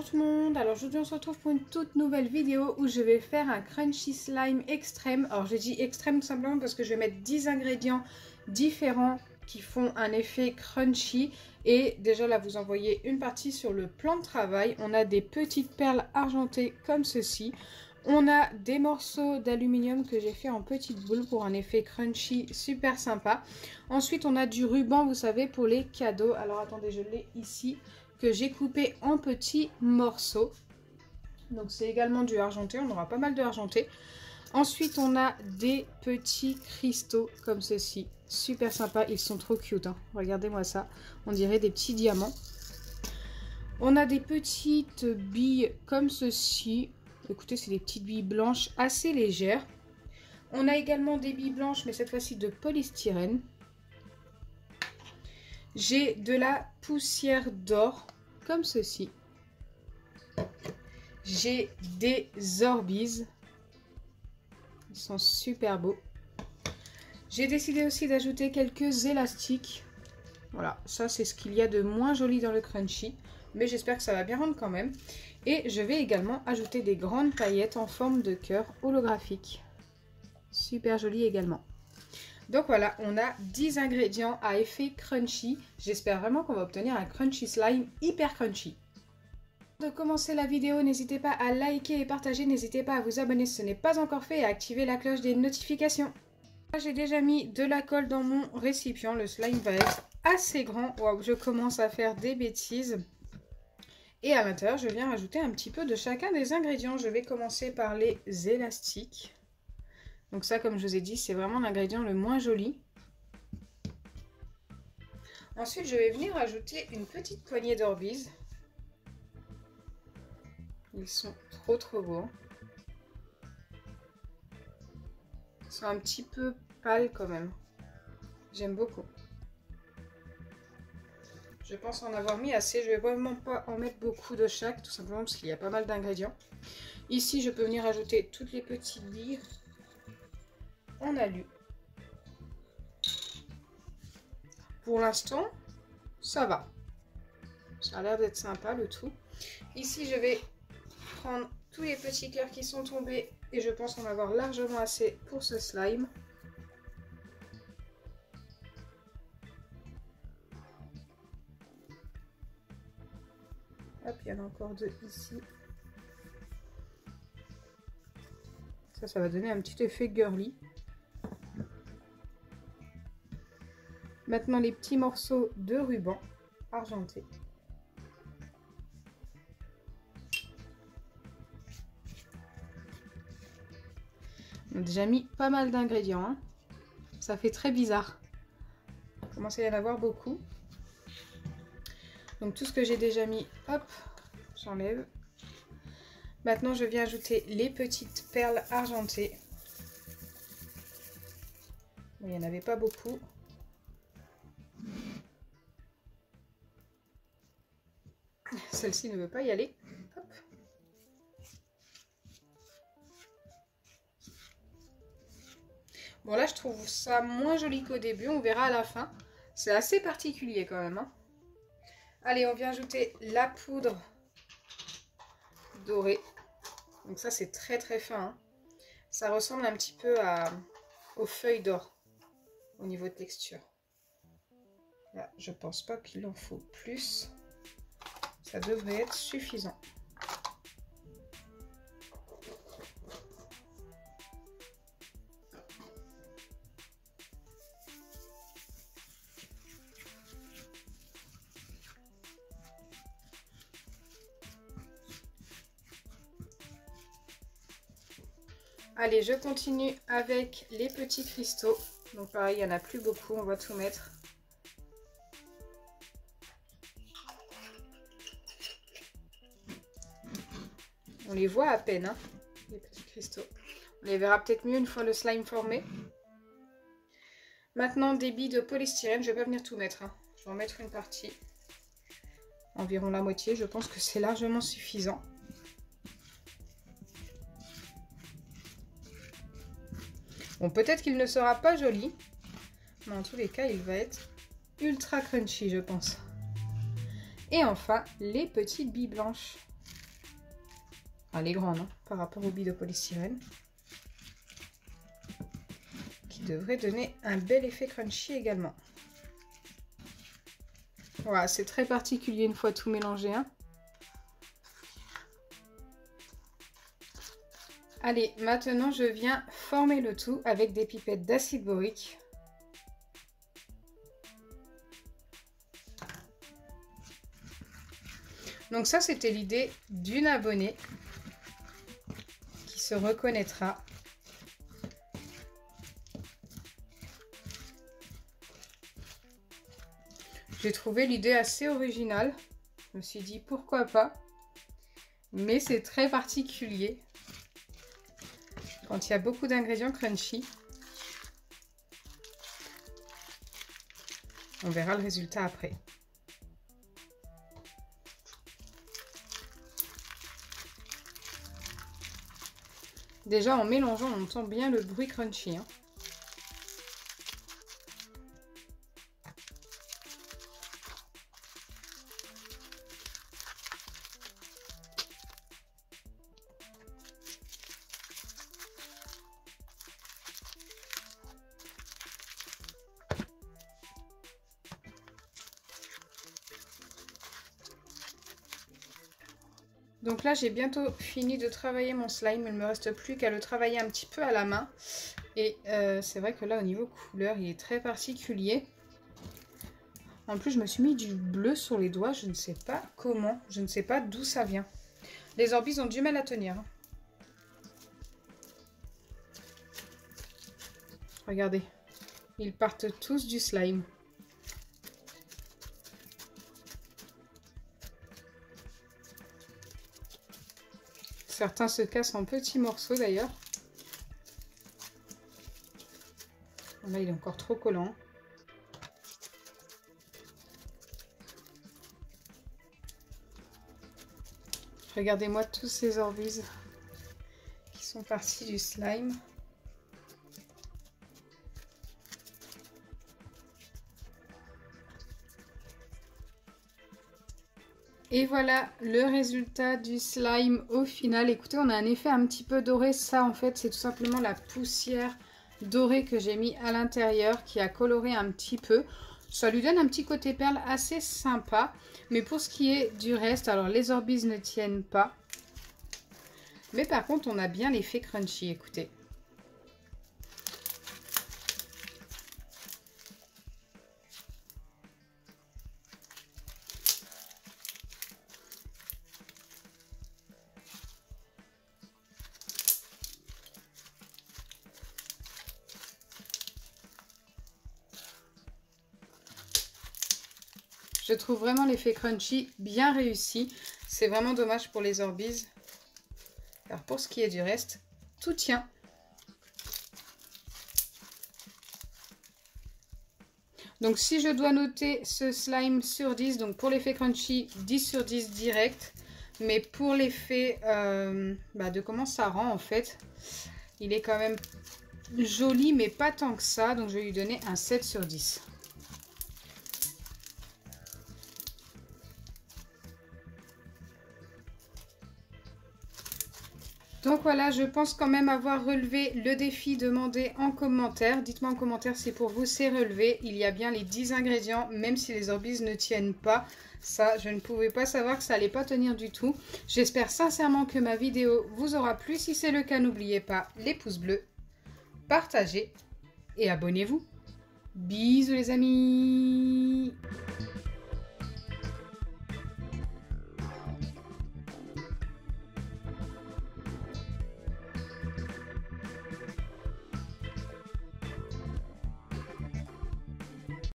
tout le monde, alors aujourd'hui on se retrouve pour une toute nouvelle vidéo où je vais faire un crunchy slime extrême. Alors j'ai dit extrême tout simplement parce que je vais mettre 10 ingrédients différents qui font un effet crunchy. Et déjà là vous en voyez une partie sur le plan de travail. On a des petites perles argentées comme ceci. On a des morceaux d'aluminium que j'ai fait en petites boules pour un effet crunchy super sympa. Ensuite on a du ruban, vous savez, pour les cadeaux. Alors attendez, je l'ai ici, que j'ai coupé en petits morceaux. Donc c'est également du argenté, on aura pas mal de argenté. Ensuite on a des petits cristaux comme ceci, super sympa, ils sont trop cute, hein. Regardez-moi ça, on dirait des petits diamants. On a des petites billes comme ceci, écoutez, c'est des petites billes blanches assez légères. On a également des billes blanches mais cette fois-ci de polystyrène. J'ai de la poussière d'or, comme ceci. J'ai des Orbeez. Ils sont super beaux. J'ai décidé aussi d'ajouter quelques élastiques. Voilà, ça c'est ce qu'il y a de moins joli dans le crunchy. Mais j'espère que ça va bien rendre quand même. Et je vais également ajouter des grandes paillettes en forme de cœur holographique. Super joli également. Donc voilà, on a 10 ingrédients à effet crunchy. J'espère vraiment qu'on va obtenir un crunchy slime hyper crunchy. Avant de commencer la vidéo, n'hésitez pas à liker et partager. N'hésitez pas à vous abonner si ce n'est pas encore fait et à activer la cloche des notifications. J'ai déjà mis de la colle dans mon récipient. Le slime va être assez grand. Waouh, je commence à faire des bêtises. Et à l'intérieur, je viens rajouter un petit peu de chacun des ingrédients. Je vais commencer par les élastiques. Donc ça, comme je vous ai dit, c'est vraiment l'ingrédient le moins joli. Ensuite, je vais venir ajouter une petite poignée d'Orbeez. Ils sont trop beaux. Ils sont un petit peu pâles quand même. J'aime beaucoup. Je pense en avoir mis assez. Je ne vais vraiment pas en mettre beaucoup de chaque, tout simplement parce qu'il y a pas mal d'ingrédients. Ici, je peux venir ajouter toutes les petites billes en alu. Pour l'instant, ça va. Ça a l'air d'être sympa le tout. Ici, je vais prendre tous les petits cœurs qui sont tombés et je pense en avoir largement assez pour ce slime. Hop, il y en a encore deux ici. Ça va donner un petit effet girly. Maintenant les petits morceaux de ruban argenté. On a déjà mis pas mal d'ingrédients, hein. Ça fait très bizarre. Il commence à y en avoir beaucoup. Donc tout ce que j'ai déjà mis, hop, j'enlève. Maintenant je viens ajouter les petites perles argentées. Bon, il n'y en avait pas beaucoup. Celle-ci ne veut pas y aller. Hop. Bon là je trouve ça moins joli qu'au début, on verra à la fin. C'est assez particulier quand même, hein. Allez, on vient ajouter la poudre dorée. Donc ça c'est très fin, hein. Ça ressemble un petit peu aux feuilles d'or au niveau de texture. Là, je pense pas qu'il en faut plus. Ça devrait être suffisant. Allez, je continue avec les petits cristaux. Donc pareil, il n'y en a plus beaucoup, on va tout mettre. On les voit à peine, hein, les petits cristaux. On les verra peut-être mieux une fois le slime formé. Maintenant, des billes de polystyrène. Je ne vais pas venir tout mettre, hein. Je vais en mettre une partie. Environ la moitié. Je pense que c'est largement suffisant. Bon, peut-être qu'il ne sera pas joli. Mais en tous les cas, il va être ultra crunchy, je pense. Et enfin, les petites billes blanches. Elle est grande hein, par rapport au billes de polystyrène. Qui devrait donner un bel effet crunchy également. Voilà, c'est très particulier une fois tout mélangé. Hein. Allez, maintenant je viens former le tout avec des pipettes d'acide borique. Donc ça, c'était l'idée d'une abonnée qui se reconnaîtra. J'ai trouvé l'idée assez originale. Je me suis dit pourquoi pas. Mais c'est très particulier quand il y a beaucoup d'ingrédients crunchy. On verra le résultat après. Déjà en mélangeant, on entend bien le bruit crunchy. Hein. Donc là, j'ai bientôt fini de travailler mon slime. Il ne me reste plus qu'à le travailler un petit peu à la main. Et c'est vrai que là, au niveau couleur, il est très particulier. En plus, je me suis mis du bleu sur les doigts. Je ne sais pas comment. Je ne sais pas d'où ça vient. Les Orbeez ont du mal à tenir. Regardez. Ils partent tous du slime. Certains se cassent en petits morceaux d'ailleurs. Là, il est encore trop collant. Regardez-moi tous ces Orbeez qui sont partis du slime. Et voilà le résultat du slime au final. Écoutez, on a un effet un petit peu doré. Ça, en fait, c'est tout simplement la poussière dorée que j'ai mis à l'intérieur qui a coloré un petit peu. Ça lui donne un petit côté perle assez sympa. Mais pour ce qui est du reste, alors les Orbeez ne tiennent pas. Mais par contre, on a bien l'effet crunchy, écoutez. Je trouve vraiment l'effet crunchy bien réussi. C'est vraiment dommage pour les Orbeez. Car pour ce qui est du reste, tout tient. Donc si je dois noter ce slime sur 10, donc pour l'effet crunchy, 10 sur 10 direct. Mais pour l'effet de comment ça rend en fait, il est quand même joli mais pas tant que ça. Donc je vais lui donner un 7 sur 10. Donc voilà, je pense quand même avoir relevé le défi demandé en commentaire. Dites-moi en commentaire si pour vous c'est relevé. Il y a bien les 10 ingrédients, même si les Orbeez ne tiennent pas. Ça, je ne pouvais pas savoir que ça allait pas tenir du tout. J'espère sincèrement que ma vidéo vous aura plu. Si c'est le cas, n'oubliez pas les pouces bleus, partagez et abonnez-vous. Bisous les amis!